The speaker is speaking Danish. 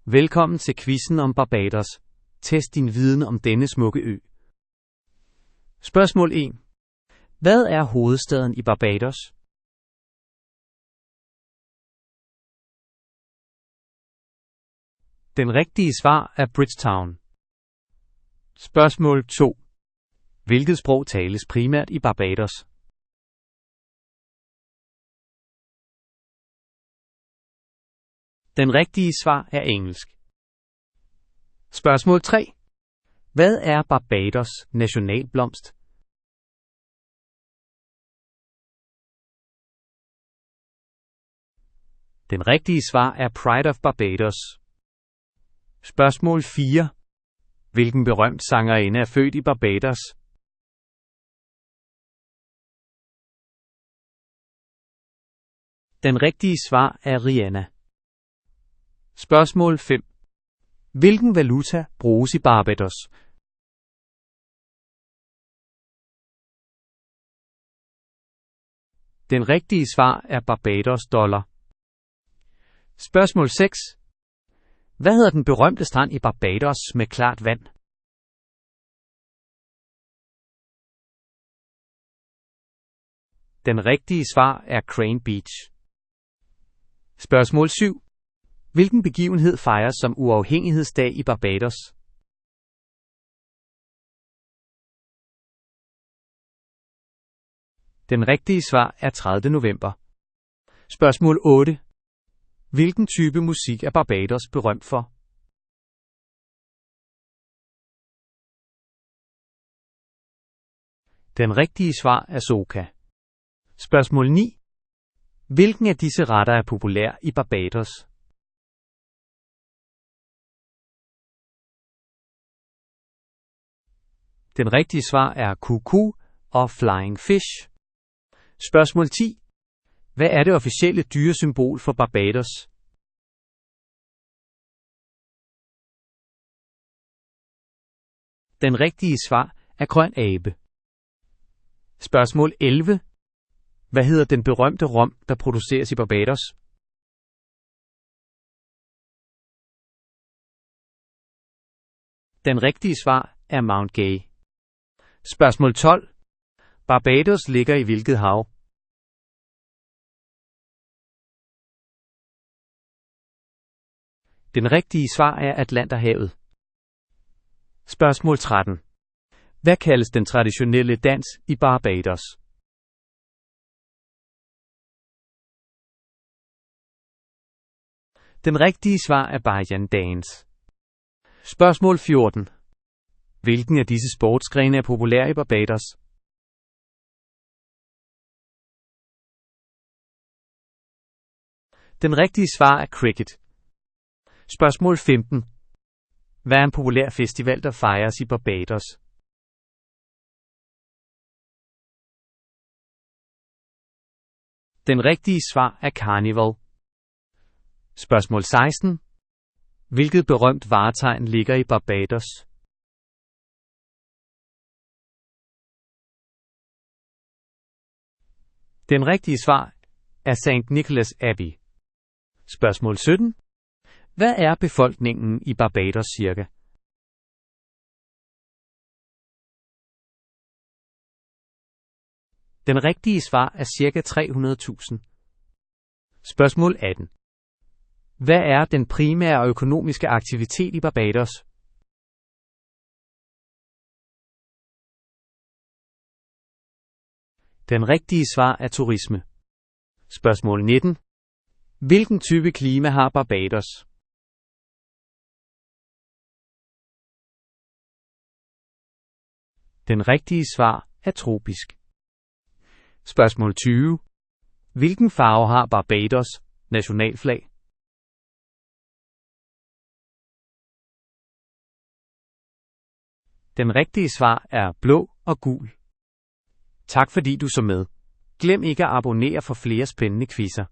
Velkommen til quizzen om Barbados. Test din viden om denne smukke ø. Spørgsmål 1. Hvad er hovedstaden i Barbados? Den rigtige svar er Bridgetown. Spørgsmål 2. Hvilket sprog tales primært i Barbados? Den rigtige svar er engelsk. Spørgsmål 3. Hvad er Barbados nationalblomst? Den rigtige svar er Pride of Barbados. Spørgsmål 4. Hvilken berømt sangerinde er født i Barbados? Den rigtige svar er Rihanna. Spørgsmål 5. Hvilken valuta bruges i Barbados? Den rigtige svar er Barbados dollar. Spørgsmål 6. Hvad hedder den berømte strand i Barbados med klart vand? Den rigtige svar er Crane Beach. Spørgsmål 7. Hvilken begivenhed fejres som uafhængighedsdag i Barbados? Den rigtige svar er 30. november. Spørgsmål 8. Hvilken type musik er Barbados berømt for? Den rigtige svar er soca. Spørgsmål 9. Hvilken af disse retter er populær i Barbados? Den rigtige svar er kuku og flying fish. Spørgsmål 10. Hvad er det officielle dyresymbol for Barbados? Den rigtige svar er grøn abe. Spørgsmål 11. Hvad hedder den berømte rom, der produceres i Barbados? Den rigtige svar er Mount Gay. Spørgsmål 12. Barbados ligger i hvilket hav? Den rigtige svar er Atlanterhavet. Spørgsmål 13. Hvad kaldes den traditionelle dans i Barbados? Den rigtige svar er Bajan Dance. Spørgsmål 14. Hvilken af disse sportsgrene er populær i Barbados? Den rigtige svar er cricket. Spørgsmål 15. Hvad er en populær festival, der fejres i Barbados? Den rigtige svar er Carnival. Spørgsmål 16. Hvilket berømt vartegn ligger i Barbados? Den rigtige svar er St. Nicholas Abbey. Spørgsmål 17. Hvad er befolkningen i Barbados cirka? Den rigtige svar er cirka 300.000. Spørgsmål 18. Hvad er den primære økonomiske aktivitet i Barbados? Den rigtige svar er turisme. Spørgsmål 19. Hvilken type klima har Barbados? Den rigtige svar er tropisk. Spørgsmål 20. Hvilken farve har Barbados nationalflag? Den rigtige svar er blå og gul. Tak fordi du så med. Glem ikke at abonnere for flere spændende quizzer.